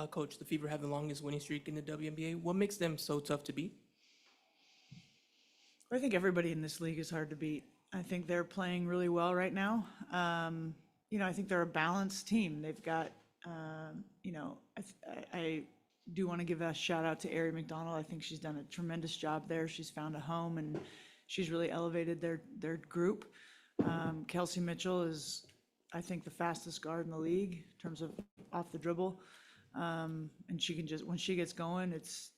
Coach, the Fever have the longest winning streak in the WNBA. What makes them so tough to beat? I think everybody in this league is hard to beat. I think they're playing really well right now. I think they're a balanced team. They've got, I do want to give a shout out to Ari McDonald. I think she's done a tremendous job there. She's found a home and she's really elevated their group. Kelsey Mitchell is, I think, the fastest guard in the league in terms of off the dribble. And she can just, when she gets going, it's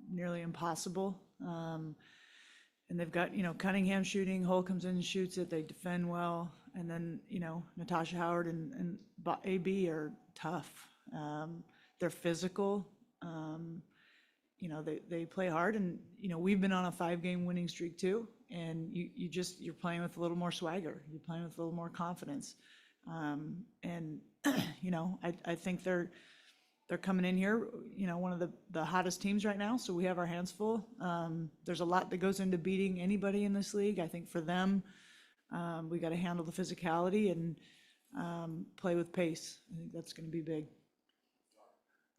nearly impossible. And they've got, Cunningham shooting, Hull comes in and shoots it, they defend well. And then, Natasha Howard and AB are tough. They're physical. They play hard and, we've been on a 5-game winning streak too. And you're playing with a little more swagger. You're playing with a little more confidence. I think they're coming in here, one of the hottest teams right now. So we have our hands full. There's a lot that goes into beating anybody in this league. I think for them, we got to handle the physicality and play with pace. I think that's going to be big.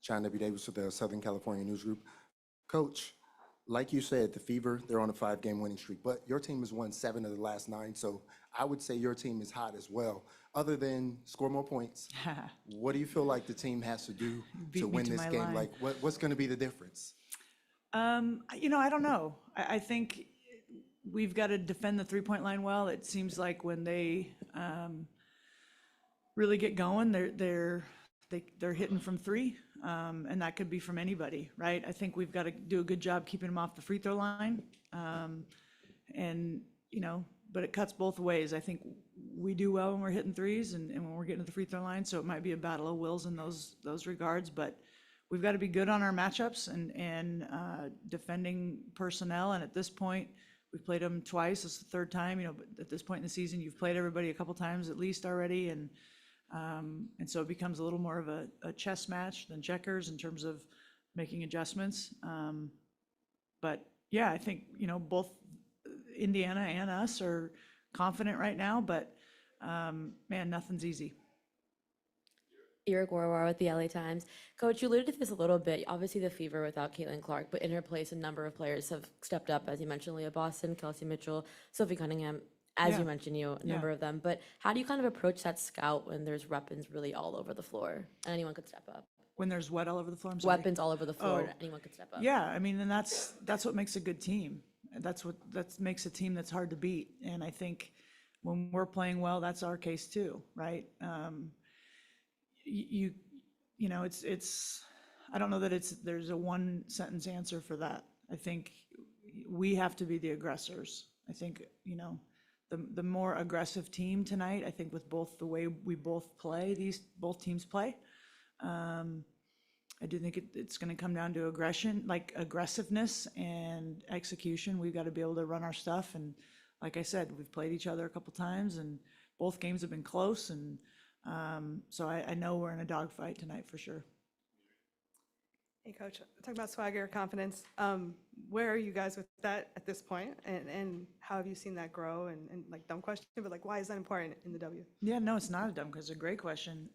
John W. Davis with the Southern California News Group. Coach, like you said, the Fever, they're on a 5-game winning streak, but your team has won 7 of the last 9, so I would say your team is hot as well. Other than score more points, what do you feel like the team has to do to win this game? Line. Like, what's going to be the difference? I don't know. I think we've got to defend the three-point line well. It seems like when they really get going, they're hitting from 3, and that could be from anybody, right? I think we've got to do a good job keeping them off the free throw line, but it cuts both ways. I think we do well when we're hitting threes and when we're getting to the free throw line, so it might be a battle of wills in those regards, but we've got to be good on our matchups and defending personnel, and at this point, we've played them twice. It's the 3rd time, but at this point in the season, you've played everybody a couple times at least already, and so it becomes a little more of a chess match than checkers in terms of making adjustments. But yeah, I think, both Indiana and us are confident right now, but man, nothing's easy. Ira Gorwar with the LA Times. Coach, you alluded to this a little bit. Obviously, the Fever without Caitlin Clark, but in her place, a number of players have stepped up, as you mentioned, Leah Boston, Kelsey Mitchell, Sophie Cunningham, as you mentioned, a number of them. But how do you kind of approach that scout when there's weapons really all over the floor and anyone could step up? When there's what all over the floor? I'm sorry. Weapons all over the floor, anyone could step up. Yeah, I mean, and that's what makes a good team. That makes a team that's hard to beat. And I think when we're playing well, that's our case too, right? It's I don't know that there's a one sentence answer for that. I think we have to be the aggressors. I think, the more aggressive team tonight, I think with both the way we both play, both teams play, I do think it's going to come down to aggression, like aggressiveness and execution. We've got to be able to run our stuff. And like I said, we've played each other a couple times and both games have been close. And so I know we're in a dogfight tonight for sure. Hey, Coach, talk about swagger, confidence. Where are you guys with that at this point? And how have you seen that grow? And like, dumb question, but like, why is that important in the W? Yeah, no, it's not a dumb because it's a great question.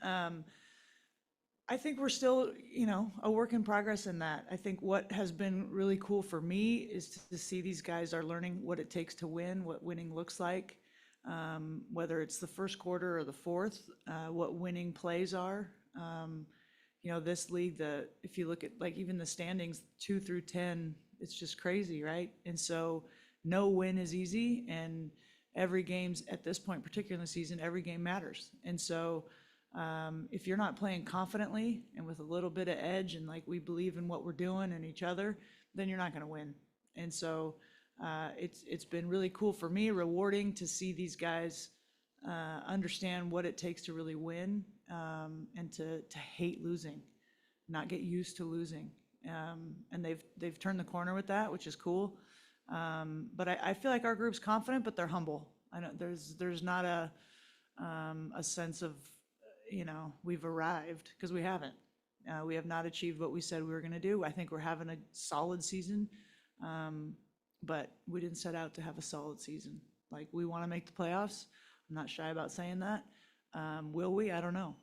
I think we're still, a work in progress in that. I think what has been really cool for me is to see these guys are learning what it takes to win, what winning looks like, whether it's the first quarter or the fourth, what winning plays are. This league, if you look at like even the standings 2 through 10, it's just crazy, right? And so no win is easy, and every game's at this point, particularly in the season, every game matters. And so if you're not playing confidently and with a little bit of edge and like we believe in what we're doing and each other, then you're not going to win. And so it's been really cool for me, rewarding to see these guys understand what it takes to really win, and to hate losing, not get used to losing. And they've turned the corner with that, which is cool. But I feel like our group's confident, but they're humble. I know there's not a sense of, we've arrived, because we haven't. We have not achieved what we said we were going to do. I think we're having a solid season, but we didn't set out to have a solid season. Like, we want to make the playoffs. I'm not shy about saying that. Will we? I don't know.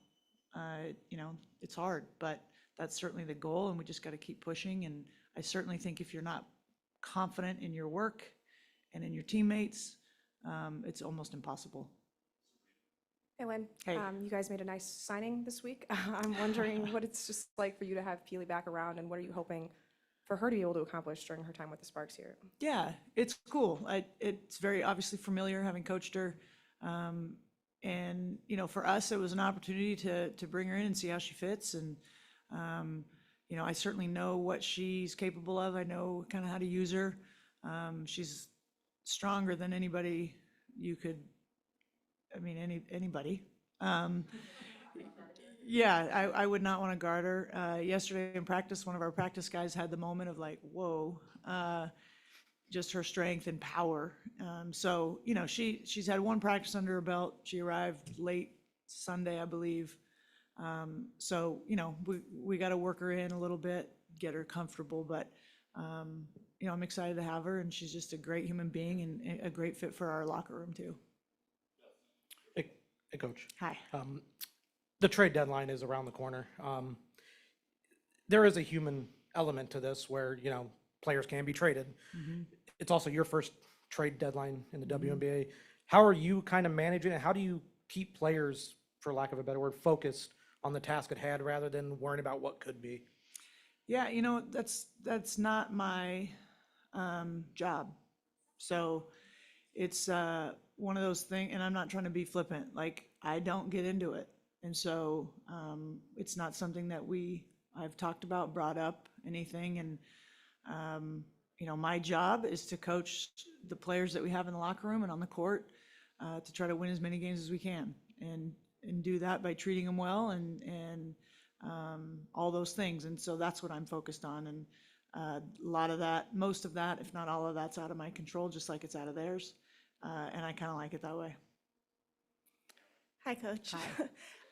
It's hard, but that's certainly the goal, and we just got to keep pushing. And I certainly think if you're not confident in your work and in your teammates, it's almost impossible. Hey, Lynn. Hey. You guys made a nice signing this week. I'm wondering what it's just like for you to have Peely back around, and what are you hoping for her to be able to accomplish during her time with the Sparks here? Yeah, it's cool. It's very obviously familiar, having coached her. And, you know, for us, it was an opportunity to bring her in and see how she fits. And, you know, I certainly know what she's capable of. I know kind of how to use her. She's stronger than anybody you could, I mean, anybody. Yeah, I would not want to guard her. Yesterday in practice, one of our practice guys had the moment of like, whoa, just her strength and power. So, you know, she's had one practice under her belt. She arrived late Sunday, I believe. So, you know, we got to work her in a little bit, get her comfortable, but, you know, I'm excited to have her, and she's just a great human being and a great fit for our locker room too. Hey, Coach. Hi. The trade deadline is around the corner. There is a human element to this where, you know, players can be traded. It's also your first trade deadline in the WNBA. How are you kind of managing it? How do you keep players, for lack of a better word, focused on the task at hand rather than worrying about what could be? Yeah, you know, that's not my job. So it's one of those things, and I'm not trying to be flippant, like I don't get into it. And so it's not something that I've talked about, brought up, anything. And, you know, my job is to coach the players that we have in the locker room and on the court to try to win as many games as we can, and do that by treating them well and all those things. And so that's what I'm focused on. And a lot of that, most of that, if not all of that's out of my control, just like it's out of theirs. And I kind of like it that way. Hi, Coach.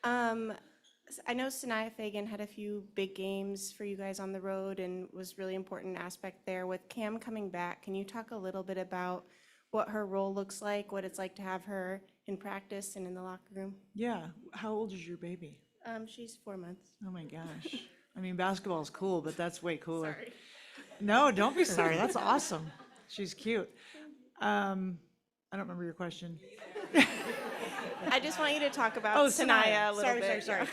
I know Sanaya Fagan had a few big games for you guys on the road and was really important aspect there. With Cam coming back, can you talk a little bit about what her role looks like, what it's like to have her in practice and in the locker room? Yeah. How old is your baby? She's 4 months. Oh my gosh. I mean, basketball is cool, but that's way cooler. Sorry. No, don't be sorry. That's awesome. She's cute. I don't remember your question. I just want you to talk about Oh, Sanaya a little sorry, bit. Sorry.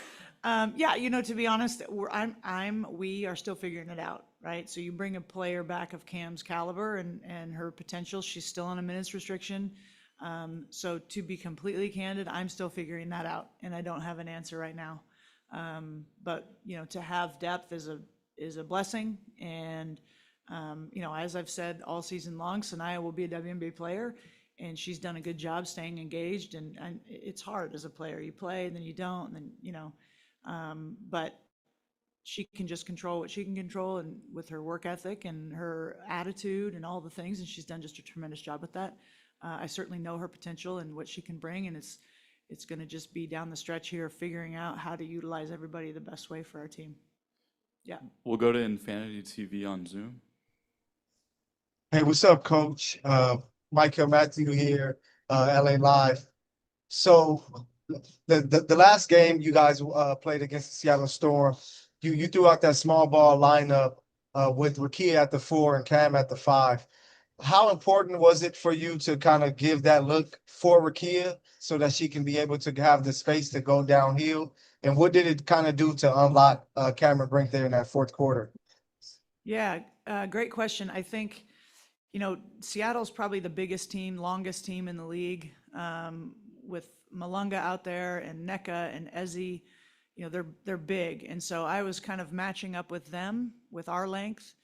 Yeah, you know, to be honest, we are still figuring it out, right? So you bring a player back of Cam's caliber and her potential. She's still on a minutes restriction. So to be completely candid, I'm still figuring that out, and I don't have an answer right now. But you know, to have depth is a blessing, and you know, as I've said all season long, Sanaya will be a WNBA player. And she's done a good job staying engaged, and it's hard as a player. You play and then you don't, and then, you know, but she can just control what she can control, and with her work ethic and her attitude and all the things, and she's done just a tremendous job with that. I certainly know her potential and what she can bring, and it's going to just be down the stretch here figuring out how to utilize everybody the best way for our team. Yeah. We'll go to Infinity TV on Zoom. Hey, what's up, Coach? Michael Matthew here, LA Live. So the last game you guys played against the Seattle Storm, you threw out that small ball lineup with Rakia at the 4 and Cam at the 5. How important was it for you to kind of give that look for Rakia so that she can be able to have the space to go downhill? And what did it kind of do to unlock Cameron Brink there in that fourth quarter? Yeah, great question. I think, you know, Seattle's probably the biggest team, longest team in the league, with Malunga out there and Neka and Ezzy. You know, they're big, and so I was kind of matching up with them with our length,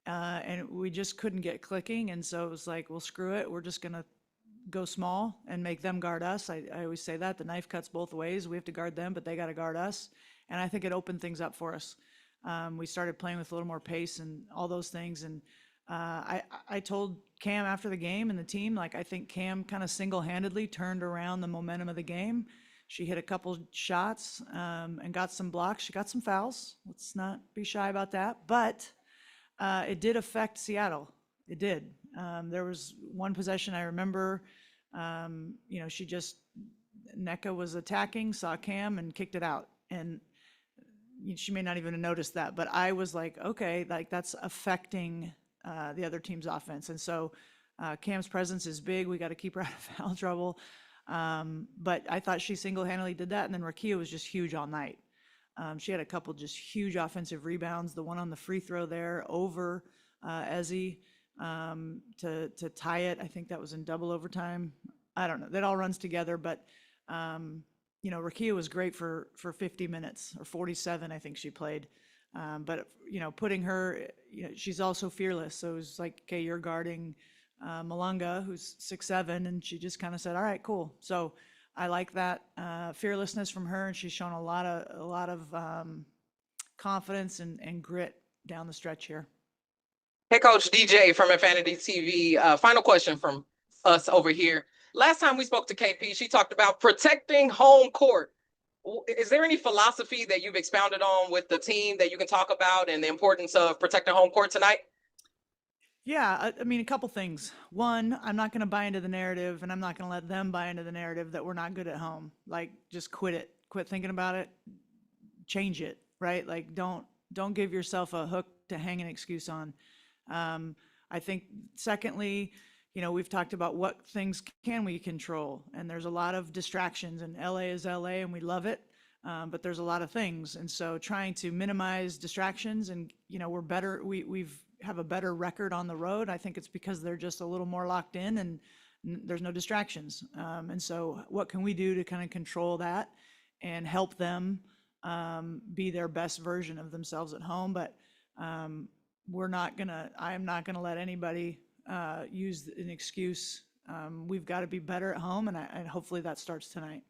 and we just couldn't get clicking. And so it was like, well, screw it, we're just gonna go small and make them guard us. I always say that the knife cuts both ways. We have to guard them, but they got to guard us. And I think it opened things up for us. We started playing with a little more pace and all those things, and I told Cam after the game and the team, like, I think Cam kind of single-handedly turned around the momentum of the game. She hit a couple shots and got some blocks. She got some fouls. Let's not be shy about that. But it did affect Seattle. It did. There was one possession I remember, you know, Neka was attacking, saw Cam and kicked it out. And she may not even have noticed that, but I was like, okay, like that's affecting the other team's offense. And so Cam's presence is big. We got to keep her out of foul trouble. But I thought she single-handedly did that. And then Rakia was just huge all night. She had a couple just huge offensive rebounds. The one on the free throw there over Ezzy to tie it. I think that was in double overtime. I don't know. That all runs together, but you know, Rakia was great for 50 minutes or 47, I think she played. But you know, putting her, you know, she's also fearless. So it was like, okay, you're guarding Malunga, who's 6'7", and she just kind of said, all right, cool. So I like that fearlessness from her, and she's shown a lot of confidence and grit down the stretch here. Hey, Coach DJ from Infinity TV. Final question from us over here. Last time we spoke to KP, she talked about protecting home court. Is there any philosophy that you've expounded on with the team that you can talk about and the importance of protecting home court tonight? Yeah, I mean, a couple things. One, I'm not going to buy into the narrative, and I'm not going to let them buy into the narrative that we're not good at home. Like, just quit it. Quit thinking about it. Change it, right? Like, don't give yourself a hook to hang an excuse on. I think, secondly, you know, we've talked about what things can we control, and there's a lot of distractions, and LA is LA, and we love it, but there's a lot of things, and so trying to minimize distractions, and you know, we're better. We've have a better record on the road. I think it's because they're just a little more locked in, and there's no distractions. And so, what can we do to kind of control that and help them be their best version of themselves at home? But we're not gonna. I am not gonna let anybody use an excuse. We've got to be better at home, and hopefully that starts tonight.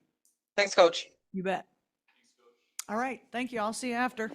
Thanks, Coach. You bet. All right. Thank you. I'll see you after.